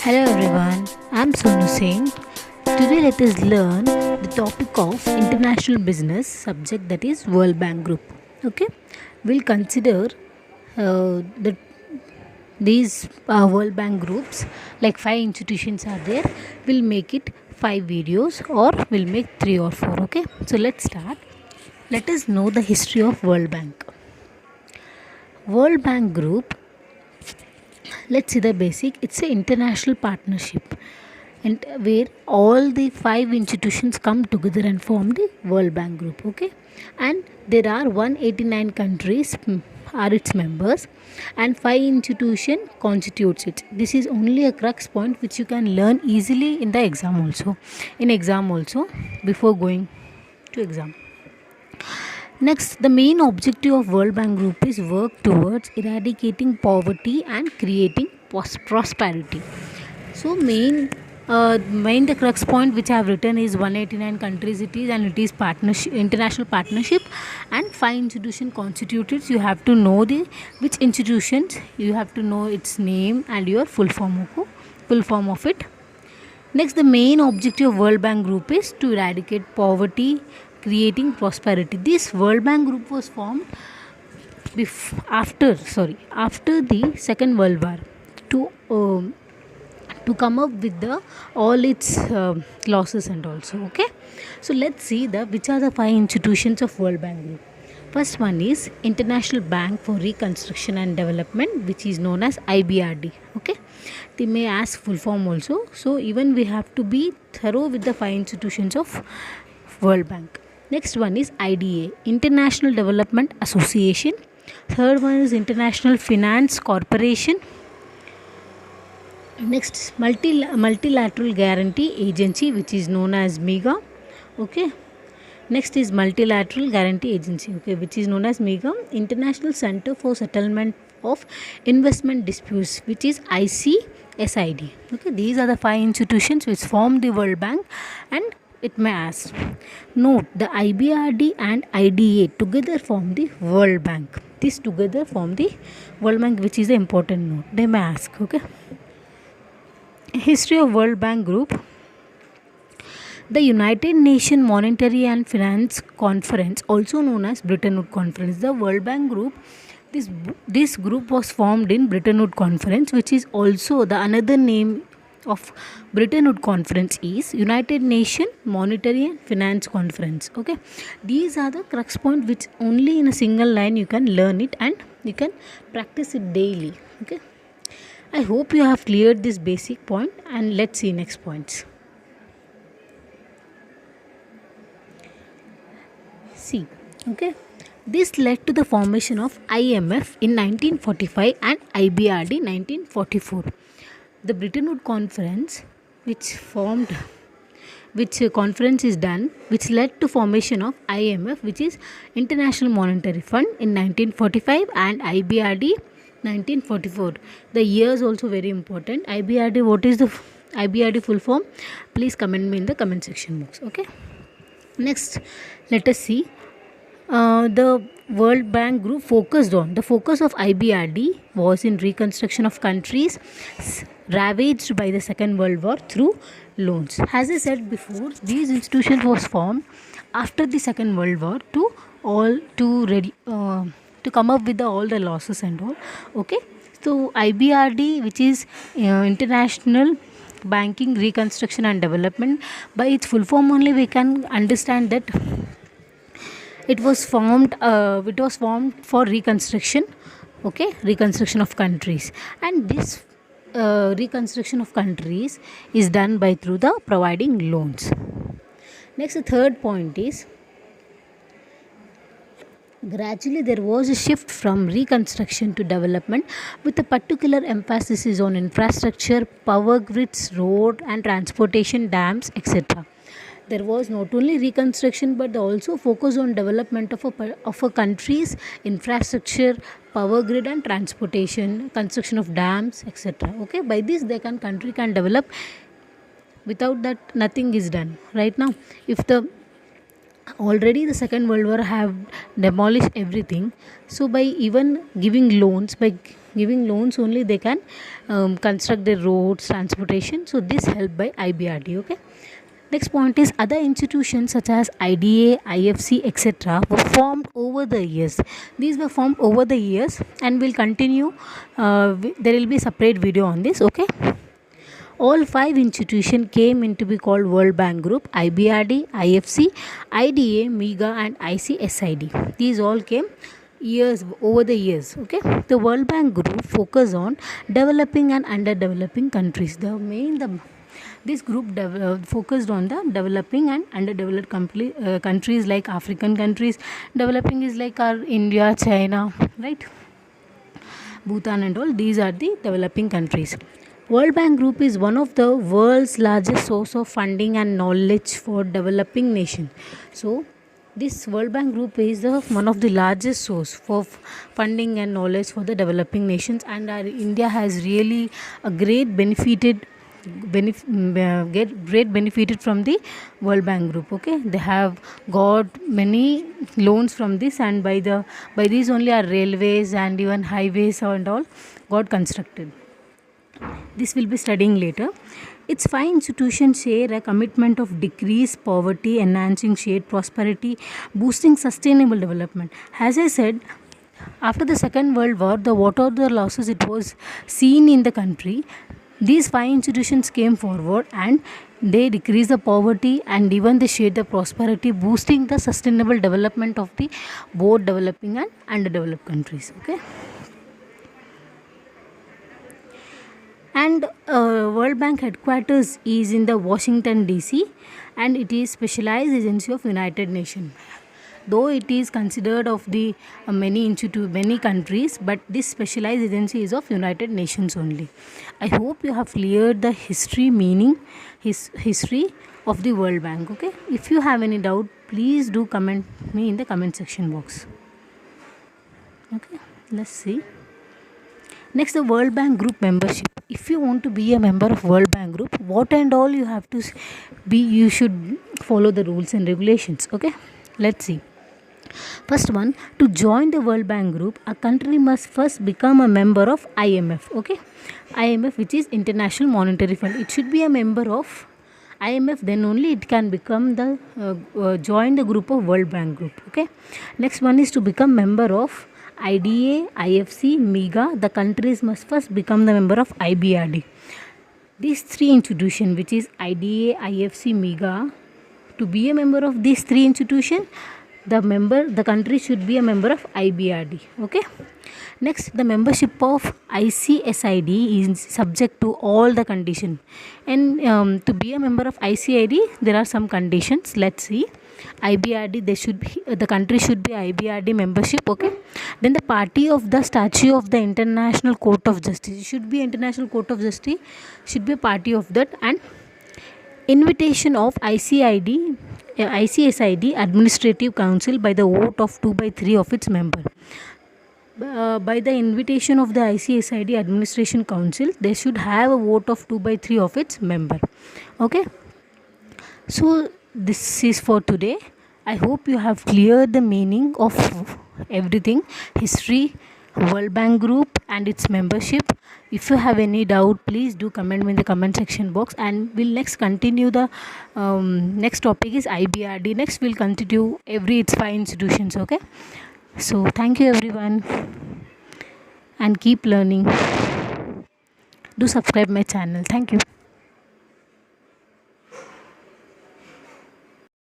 Hello everyone, I'm Sonu Singh. Today let us learn the topic of international business subject, that is World Bank Group. Okay, we'll consider the these World Bank groups, like 5 institutions are there. We'll make it 5 videos or we'll make 3 or 4. Okay, so let's start. Let us know the history of World Bank. World Bank Group, let's see the basic. It's an international partnership and where all the 5 institutions come together and form the World Bank Group. Okay, and there are 189 countries are its members, and 5 institution constitutes it. This is only a crux point which you can learn easily in the exam also, before going to exam. Next, the main objective of World Bank Group is work towards eradicating poverty and creating prosperity. So main the crux point which I have written is 189 countries it is, and it is partnership, international partnership, and 5 institution constituted. You have to know the which institutions, you have to know its name and your full form of it. Next, the main objective of World Bank Group is to eradicate poverty, creating prosperity. This World Bank Group was formed after the Second World War to come up with the all its losses and also. Okay, so let's see the which are the 5 institutions of World Bank Group. First one is International Bank for Reconstruction and Development, which is known as IBRD. Okay, they may ask full form also, so even we have to be thorough with the 5 institutions of World Bank. Next one is IDA, International Development Association. Third one is International Finance Corporation. Next, Multilateral Guarantee Agency, which is known as MEGA. Okay, next is Multilateral Guarantee Agency, okay, which is known as MEGA. International Center for Settlement of Investment Disputes, which is ICSID. Okay, these are the 5 institutions which form the World Bank, and it may ask. Note, the IBRD and IDA together form the World Bank. These together form the World Bank, which is the important note. They may ask. Okay. History of World Bank Group. The United Nations Monetary and Finance Conference, also known as Bretton Woods Conference. The World Bank Group, this group was formed in Bretton Woods Conference, which is also the another name of Bretton Woods Conference is United Nations Monetary and Finance Conference. Okay, these are the crux point which only in a single line you can learn it and you can practice it daily. Okay, I hope you have cleared this basic point, and let's see next points. See, okay, this led to the formation of IMF in 1945 and IBRD 1944. The Bretton Woods Conference, which conference is done, which led to formation of IMF, which is International Monetary Fund, in 1945, and IBRD 1944. The years also very important. IBRD, what is the IBRD full form? Please comment me in the comment section box. Okay. Next, let us see. The World Bank Group focus of IBRD was in reconstruction of countries ravaged by the Second World War through loans. As I said before, these institutions was formed after the Second World War to come up with all the losses and all. Okay, so IBRD, which is International Banking Reconstruction and Development, by its full form only we can understand that it was formed for reconstruction. Okay, reconstruction of countries, and this reconstruction of countries is done by through the providing loans. Next, the third point is gradually there was a shift from reconstruction to development, with a particular emphasis is on infrastructure, power grids, road and transportation, dams, etc. There was not only reconstruction but also focus on development of a country's infrastructure, power grid and transportation, construction of dams, etc. Okay, by this country can develop. Without that, nothing is done. Right now, if already the Second World War have demolished everything, so by even giving loans, by giving loans only they can construct the roads, transportation. So this helped by IBRD. Okay. Next point is other institutions such as IDA, IFC, etc. were formed over the years. These were formed over the years and will continue. There will be a separate video on this. Okay. All five institutions came into be called World Bank Group: IBRD, IFC, IDA, MEGA, and ICSID. These all came years over the years. Okay, the World Bank Group focus on developing and underdeveloping countries. This group focused on the developing and underdeveloped countries like African countries. Developing is like our India, China, right? Bhutan and all. These are the developing countries. World Bank Group is one of the world's largest source of funding and knowledge for developing nations. So, this World Bank Group is one of the largest source for funding and knowledge for the developing nations, and our India has really a great benefited from the World Bank Group. Okay, they have got many loans from this, and by these only our railways and even highways and all got constructed. This will be studying later. Its five institutions share a commitment of decrease poverty, enhancing shared prosperity, boosting sustainable development. As I said, after the Second World War, the water losses it was seen in the country. These five institutions came forward and they decrease the poverty and even they share the prosperity, boosting the sustainable development of the both developing and underdeveloped countries. Okay. And World Bank headquarters is in the Washington DC, and it is specialized agency of United Nations. Though it is considered of the many countries, but this specialized agency is of United Nations only. I hope you have cleared the history of the World Bank. Okay, if you have any doubt, please do comment me in the comment section box. Okay, let's see. Next, the World Bank Group membership. If you want to be a member of World Bank Group, what and all you have to be, you should follow the rules and regulations. Okay, let's see. First one, to join the World Bank Group, a country must first become a member of IMF. Okay, IMF, which is International Monetary Fund. It should be a member of IMF, then only it can become join the group of World Bank Group. Okay, next one is to become member of IDA, IFC, MEGA. The countries must first become the member of IBRD. These three institutions, which is IDA, IFC, MEGA, to be a member of these three institutions, the country should be a member of IBRD. Okay. Next, the membership of ICSID is subject to all the conditions. And to be a member of ICID, there are some conditions. Let's see. IBRD, the country should be IBRD membership. Okay. Then the party of the statute of the International Court of Justice, it should be International Court of Justice, should be a party of that, and invitation of ICSID Administrative Council by the vote of 2/3 of its members. By the invitation of the ICSID Administration Council, they should have a vote of 2/3 of its member. Okay. So this is for today. I hope you have cleared the meaning of everything: history, World Bank Group and its membership. If you have any doubt, please do comment me in the comment section box, and we'll next continue the next topic is IBRD. Next we'll continue its five institutions. Okay, so thank you everyone and keep learning. Do subscribe my channel. Thank you.